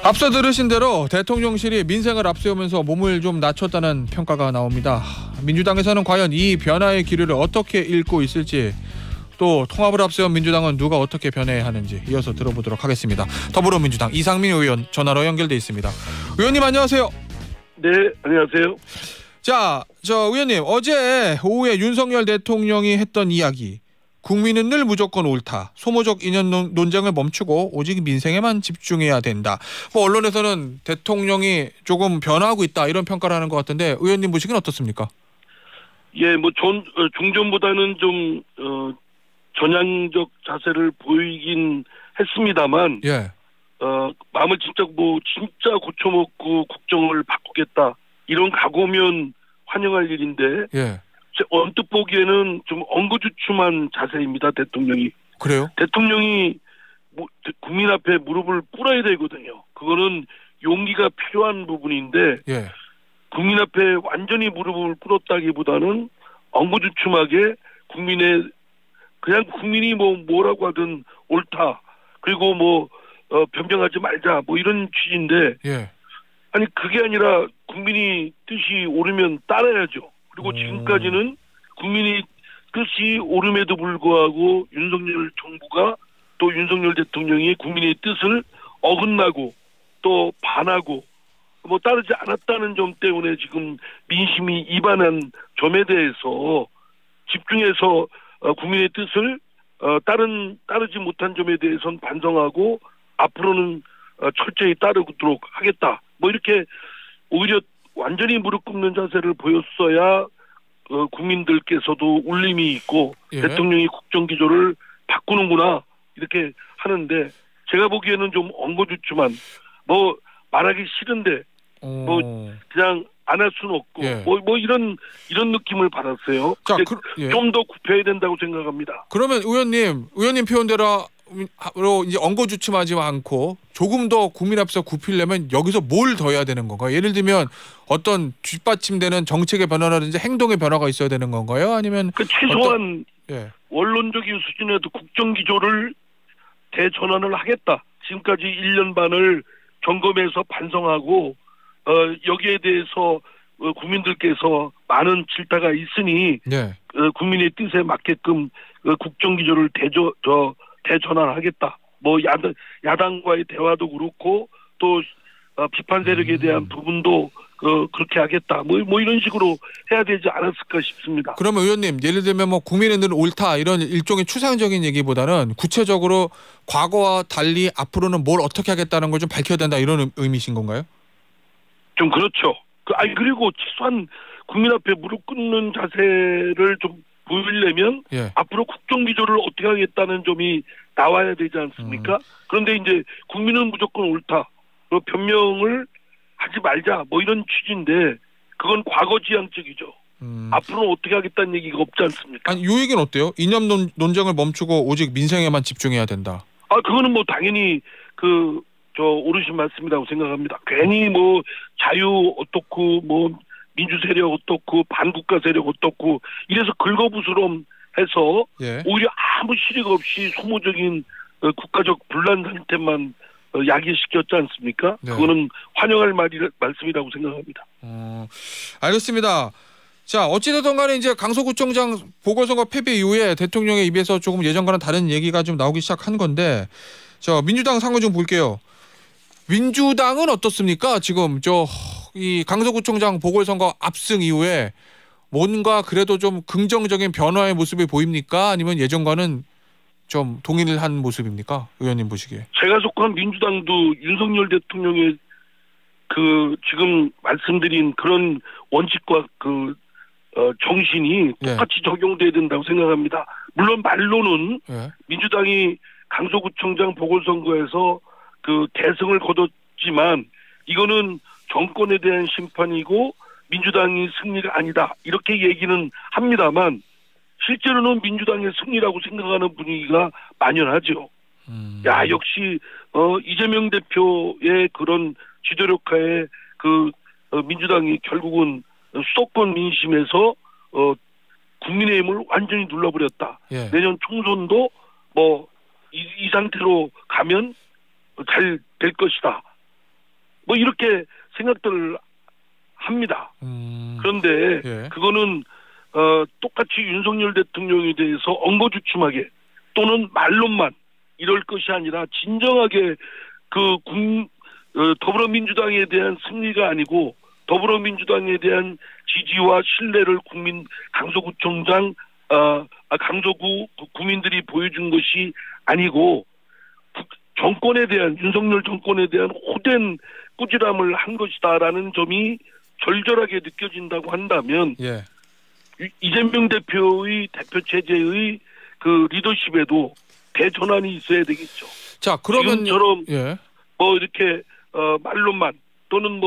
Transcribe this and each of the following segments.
앞서 들으신 대로 대통령실이 민생을 앞세우면서 몸을 좀 낮췄다는 평가가 나옵니다. 민주당에서는 과연 이 변화의 기류를 어떻게 읽고 있을지, 또 통합을 앞세운 민주당은 누가 어떻게 변해야 하는지 이어서 들어보도록 하겠습니다. 더불어민주당 이상민 의원 전화로 연결돼 있습니다. 의원님 안녕하세요. 네, 안녕하세요. 자, 의원님, 어제 오후에 윤석열 대통령이 했던 이야기, 국민은 늘 무조건 옳다, 소모적 이념 논쟁을 멈추고 오직 민생에만 집중해야 된다. 언론에서는 대통령이 조금 변화하고 있다 이런 평가를 하는 것 같은데 의원님 보시기는 어떻습니까? 예, 종전보다는 좀 전향적 자세를 보이긴 했습니다만, 예, 마음을 진짜 고쳐먹고 국정을 바꾸겠다 이런 각오면 환영할 일인데, 예, 언뜻 보기에는 좀 엉거주춤한 자세입니다. 대통령이. 그래요? 대통령이 국민 앞에 무릎을 꿇어야 되거든요. 그거는 용기가 필요한 부분인데, 예, 국민 앞에 완전히 무릎을 꿇었다기보다는 엉거주춤하게 그냥 국민이 뭐라고 하든 옳다, 그리고 변경하지 말자 이런 취지인데, 예, 아니 그게 아니라 국민이 뜻이 오르면 따라야죠. 그리고 지금까지는 국민이 뜻이 오름에도 불구하고 윤석열 정부가, 또 윤석열 대통령이 국민의 뜻을 어긋나고 또 반하고 따르지 않았다는 점 때문에 지금 민심이 이반한 점에 대해서 집중해서 국민의 뜻을 따르지 못한 점에 대해서는 반성하고 앞으로는 철저히 따르도록 하겠다. 이렇게 오히려 완전히 무릎 꿇는 자세를 보였어야 국민들께서도 울림이 있고, 예, 대통령이 대통령이 국정기조를 바꾸는구나 이렇게 하는데, 제가 보기에는 좀 엉거주춤한, 말하기 싫은데 그냥 안 할 수는 없고, 예, 이런 느낌을 받았어요. 자, 예. 좀 더 굽혀야 된다고 생각합니다. 그러면 의원님 표현대로 이제 엉거주춤하지 않고 조금 더 국민 앞에서 굽히려면 여기서 뭘 더 해야 되는 건가요? 예를 들면 어떤 뒷받침되는 정책의 변화라든지 행동의 변화가 있어야 되는 건가요? 아니면 최소한 예, 원론적인 수준에도 국정기조를 대전환을 하겠다. 지금까지 1년 반을 점검해서 반성하고, 여기에 대해서 국민들께서 많은 질타가 있으니, 네, 국민의 뜻에 맞게끔 국정기조를 대전환하겠다. 야당과의 대화도 그렇고, 또 비판 세력에 대한 부분도 그렇게 하겠다. 이런 식으로 해야 되지 않았을까 싶습니다. 그러면 의원님, 예를 들면 국민의 늘 옳다 이런 일종의 추상적인 얘기보다는 구체적으로 과거와 달리 앞으로는 뭘 어떻게 하겠다는 걸 좀 밝혀야 된다 이런 의미신 건가요? 좀 그렇죠. 그리고 최소한 국민 앞에 무릎 꿇는 자세를 좀 보이려면, 예, 앞으로 국정기조를 어떻게 하겠다는 점이 나와야 되지 않습니까? 그런데 이제 국민은 무조건 옳다, 변명을 하지 말자 이런 취지인데, 그건 과거지향적이죠. 앞으로는 어떻게 하겠다는 얘기가 없지 않습니까? 아니, 이 얘기는 어때요? 이념 논쟁을 멈추고 오직 민생에만 집중해야 된다. 그거는 당연히 옳으신 말씀이라고 생각합니다. 괜히 자유 어떻고 민주 세력 어떻고 반국가 세력 어떻고 이래서 긁어부스럼해서, 예, 오히려 아무 실익 없이 소모적인 국가적 분란 상태만 야기시켰지 않습니까? 네. 그거는 환영할 말씀이라고 생각합니다. 알겠습니다. 자, 어찌됐든 간에 이제 강서구청장 보궐선거 패배 이후에 대통령의 입에서 조금 예전과는 다른 얘기가 좀 나오기 시작한 건데, 민주당 상황 좀 볼게요. 민주당은 어떻습니까? 지금 이 강서구청장 보궐선거 압승 이후에 뭔가 그래도 좀 긍정적인 변화의 모습이 보입니까? 아니면 예전과는 좀 동일한 모습입니까? 의원님 보시기에. 제가 속한 민주당도 윤석열 대통령의 지금 말씀드린 그런 원칙과 정신이 똑같이 적용돼야 된다고 생각합니다. 물론 말로는 민주당이 강서구청장 보궐선거에서 대승을 거뒀지만, 이거는 정권에 대한 심판이고 민주당이 승리가 아니다 이렇게 얘기는 합니다만, 실제로는 민주당의 승리라고 생각하는 분위기가 만연하죠. 역시 이재명 대표의 그런 지도력하에 민주당이 결국은 수도권 민심에서 국민의힘을 완전히 눌러버렸다. 예. 내년 총선도 이 상태로 가면 잘 될 것이다. 뭐 이렇게 생각들을 합니다. 그런데 예. 그거는 똑같이 윤석열 대통령에 대해서 엉거주춤하게 또는 말로만 이럴 것이 아니라 진정하게 더불어민주당에 대한 승리가 아니고 더불어민주당에 대한 지지와 신뢰를 강서구 국민들이 보여준 것이 아니고 정권에 대한 윤석열 정권에 대한 호된 꾸지람을 한 것이다라는 점이 절절하게 느껴진다고 한다면 예. 이재명 대표의 대표 체제의 그 리더십에도 대전환이 있어야 되겠죠. 자, 그러면 지금처럼 예. 뭐 이렇게 말로만 또는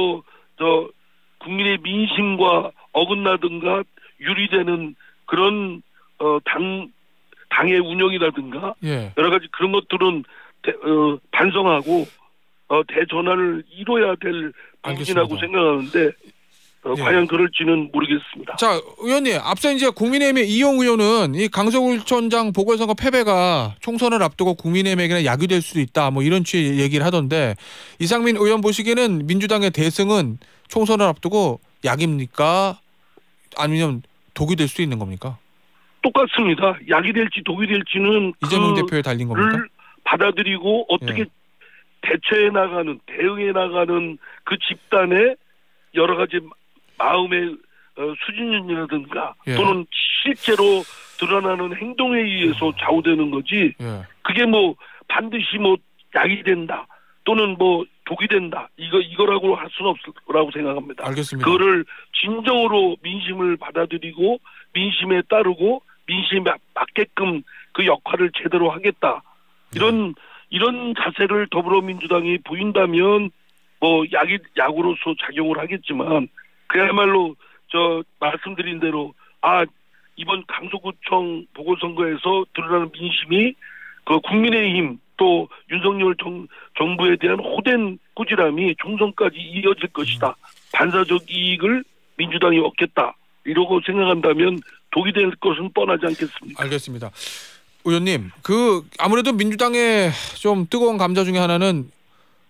국민의 민심과 어긋나든가 유리되는 그런 당의 운영이라든가 예. 여러 가지 그런 것들은 반성하고 대전환을 이뤄야 될 부분이라고 생각하는데 예. 과연 그럴지는 모르겠습니다. 자, 의원님, 앞서 이제 국민의힘의 이용 의원은 이 강서구청장 보궐선거 패배가 총선을 앞두고 국민의힘에게는 약이 될 수도 있다, 뭐 이런 취지의 얘기를 하던데, 이상민 의원 보시기에는 민주당의 대승은 총선을 앞두고 약입니까? 아니면 독이 될 수도 있는 겁니까? 똑같습니다. 약이 될지 독이 될지는 이재명 대표에 달린 겁니까? 받아들이고 어떻게 대응해 나가는 그 집단의 여러 가지 마음의 수준이라든가 또는 실제로 드러나는 행동에 의해서 좌우되는 거지. 그게 뭐 반드시 뭐 약이 된다 또는 뭐 독이 된다 이거라고 할 수는 없을 거라고 생각합니다. 알겠습니다. 그거를 진정으로 민심을 받아들이고 민심에 따르고 민심에 맞게끔 그 역할을 제대로 하겠다. 이런 자세를 더불어민주당이 보인다면 뭐 약으로서 작용을 하겠지만 그야말로 말씀드린 대로 이번 강서구청 보궐선거에서 드러나는 민심이 그 국민의힘 또 윤석열 정부에 대한 호된 꾸지람이 총선까지 이어질 것이다. 반사적 이익을 민주당이 얻겠다. 이러고 생각한다면 독이 될 것은 뻔하지 않겠습니까? 알겠습니다. 의원님, 아무래도 민주당의 좀 뜨거운 감자 중에 하나는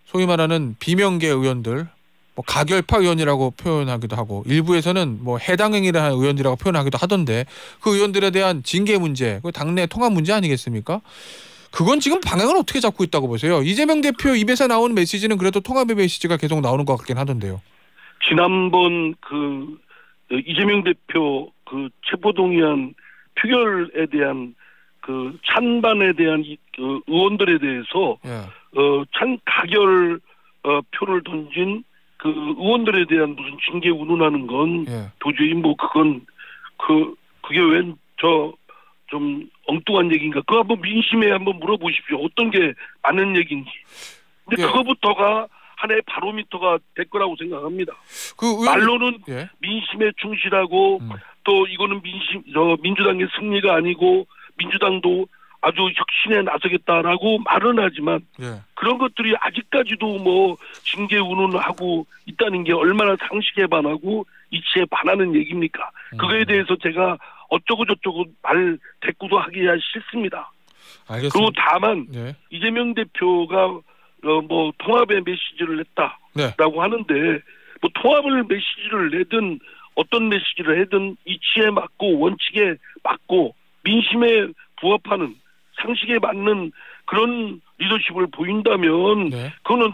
소위 말하는 비명계 의원들, 뭐 가결파 의원이라고 표현하기도 하고 일부에서는 뭐 해당 행위를 한 의원들이라고 표현하기도 하던데 그 의원들에 대한 징계 문제, 그 당내 통합 문제 아니겠습니까? 그건 지금 방향을 어떻게 잡고 있다고 보세요? 이재명 대표 입에서 나오는 메시지는 그래도 통합의 메시지가 계속 나오는 것 같긴 하던데요. 지난번 이재명 대표 체포동의안 표결에 대한 찬반에 대한 의원들에 대해서 가결 표를 던진 그 의원들에 대한 무슨 징계 운운하는 건 도저히 그게 웬 좀 엉뚱한 얘기인가? 그거 한번 민심에 한번 물어보십시오. 어떤 게 맞는 얘기인지. 근데 그거부터가 하나의 바로미터가 될 거라고 생각합니다. 말로는 민심에 충실하고 또 이거는 민주당의 승리가 아니고 민주당도 아주 혁신에 나서겠다라고 말은 하지만 그런 것들이 아직까지도 뭐 징계 운운을 하고 있다는 게 얼마나 상식에 반하고 이치에 반하는 얘기입니까? 그거에 대해서 제가 어쩌고 저쩌고 말 대꾸도 하기야 싫습니다. 알겠습니다. 그리고 다만 이재명 대표가 뭐 통합의 메시지를 냈다라고 하는데 뭐 통합을 메시지를 내든 어떤 메시지를 하든 이치에 맞고 원칙에 맞고 민심에 부합하는 상식에 맞는 그런 리더십을 보인다면 그거는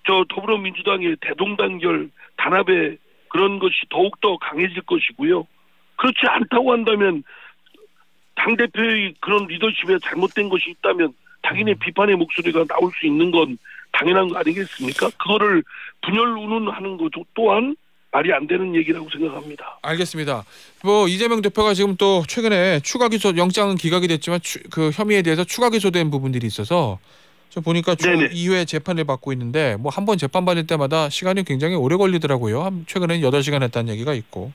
더불어민주당의 대동단결 단합의 그런 것이 더욱더 강해질 것이고요. 그렇지 않다고 한다면 당대표의 그런 리더십에 잘못된 것이 있다면 당연히 비판의 목소리가 나올 수 있는 건 당연한 거 아니겠습니까? 그거를 분열 운운하는 것 또한 말이 안 되는 얘기라고 생각합니다. 알겠습니다. 뭐 이재명 대표가 지금 또 최근에 추가 기소 영장은 기각이 됐지만 그 혐의에 대해서 추가 기소된 부분들이 있어서 저 보니까 주 2회 재판을 받고 있는데 뭐 한 번 재판 받을 때마다 시간이 굉장히 오래 걸리더라고요. 최근에는 8시간 했다는 얘기가 있고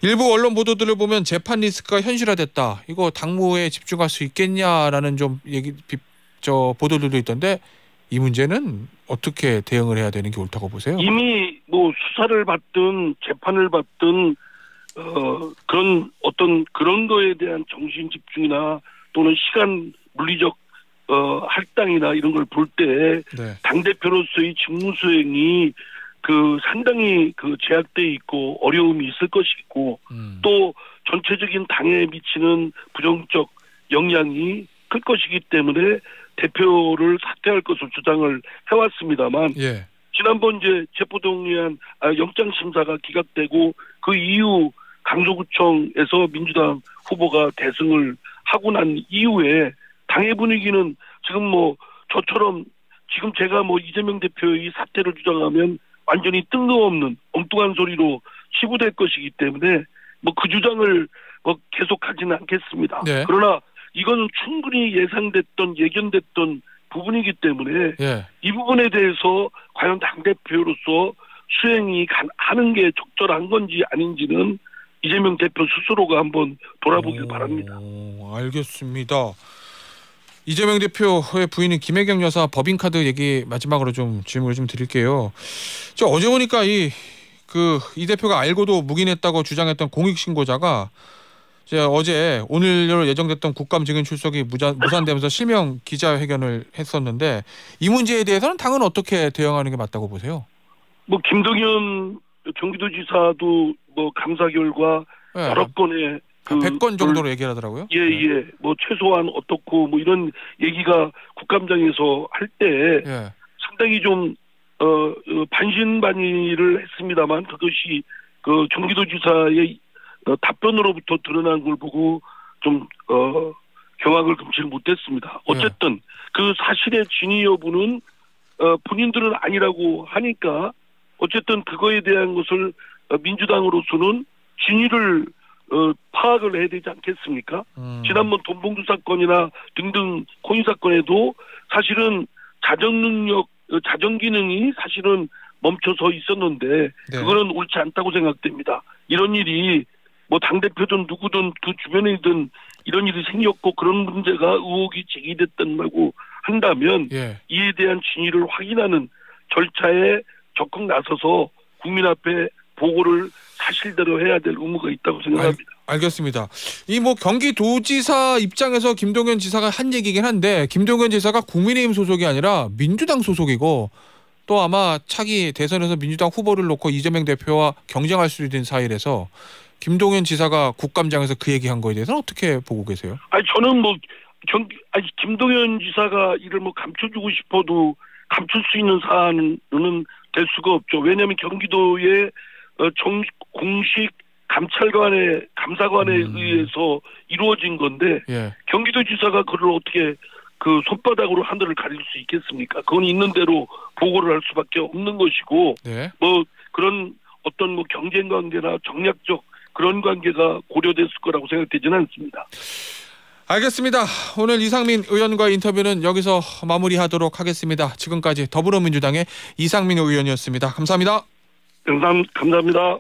일부 언론 보도들을 보면 재판 리스크가 현실화됐다. 이거 당무에 집중할 수 있겠냐라는 좀 보도들도 있던데 이 문제는 어떻게 대응을 해야 되는 게 옳다고 보세요? 이미 뭐 수사를 받든 재판을 받든 그런 거에 대한 정신 집중이나 또는 시간 물리적 할당이나 이런 걸 볼 때 네. 당대표로서의 직무 수행이 상당히 제약돼 있고 어려움이 있을 것이고 또 전체적인 당에 미치는 부정적 영향이 클 것이기 때문에 대표를 사퇴할 것을 주장을 해왔습니다만 예. 지난번 이제 체포동의안 영장 심사가 기각되고 그 이후 강서구청에서 민주당 후보가 대승을 하고 난 이후에 당의 분위기는 지금 저처럼 지금 제가 이재명 대표의 사퇴를 주장하면 완전히 뜬금없는 엉뚱한 소리로 치부될 것이기 때문에 그 주장을 계속하지는 않겠습니다. 네. 그러나 이건 충분히 예견됐던 부분이기 때문에 예. 이 부분에 대해서 과연 당대표로서 수행이 하는 게 적절한 건지 아닌지는 이재명 대표 스스로가 한번 돌아보길 바랍니다. 알겠습니다. 이재명 대표의 부인인 김혜경 여사 법인카드 얘기 마지막으로 좀 질문을 좀 드릴게요. 어제 보니까 이 대표가 알고도 묵인했다고 주장했던 공익신고자가 어제 오늘 예정됐던 국감 증인 출석이 무산되면서 실명 기자회견을 했었는데 이 문제에 대해서는 당은 어떻게 대응하는 게 맞다고 보세요? 김동연 경기도지사도 감사 결과 네. 여러 건의 100건 정도로 얘기를 하더라고요. 예. 최소한 어떻고 이런 얘기가 국감장에서 할 때 예. 상당히 좀 반신반의를 했습니다만 그것이 경기도지사의 답변으로부터 드러난 걸 보고 좀 경악을 금치를 못했습니다. 어쨌든 그 사실의 진위 여부는 본인들은 아니라고 하니까 어쨌든 그거에 대한 것을 민주당으로서는 진위를 파악을 해야 되지 않겠습니까? 지난번 돈봉투 사건이나 등등 코인 사건에도 사실은 자정 기능이 사실은 멈춰서 있었는데 네. 그거는 옳지 않다고 생각됩니다. 이런 일이 당대표든 누구든 그 주변이든 이런 일이 생겼고 그런 문제가 의혹이 제기됐던 말고 한다면 예. 이에 대한 진위를 확인하는 절차에 적극 나서서 국민 앞에 보고를 사실대로 해야 될 의무가 있다고 생각합니다. 알겠습니다. 이 경기도지사 입장에서 김동연 지사가 한 얘기긴 한데 김동연 지사가 국민의힘 소속이 아니라 민주당 소속이고 또 아마 차기 대선에서 민주당 후보를 놓고 이재명 대표와 경쟁할 수 있는 사이라서 김동연 지사가 국감장에서 그 얘기한 거에 대해서는 어떻게 보고 계세요? 저는 김동연 지사가 이를 감춰주고 싶어도 감출 수 있는 사안은 될 수가 없죠. 왜냐하면 경기도의 공식 감사관에 의해서 이루어진 건데 경기도지사가 그걸 어떻게 손바닥으로 하늘을 가릴 수 있겠습니까? 그건 있는 대로 보고를 할 수밖에 없는 것이고 그런 어떤 경쟁 관계나 정략적 그런 관계가 고려됐을 거라고 생각되지는 않습니다. 알겠습니다. 오늘 이상민 의원과 인터뷰는 여기서 마무리하도록 하겠습니다. 지금까지 더불어민주당의 이상민 의원이었습니다. 감사합니다. 감사합니다.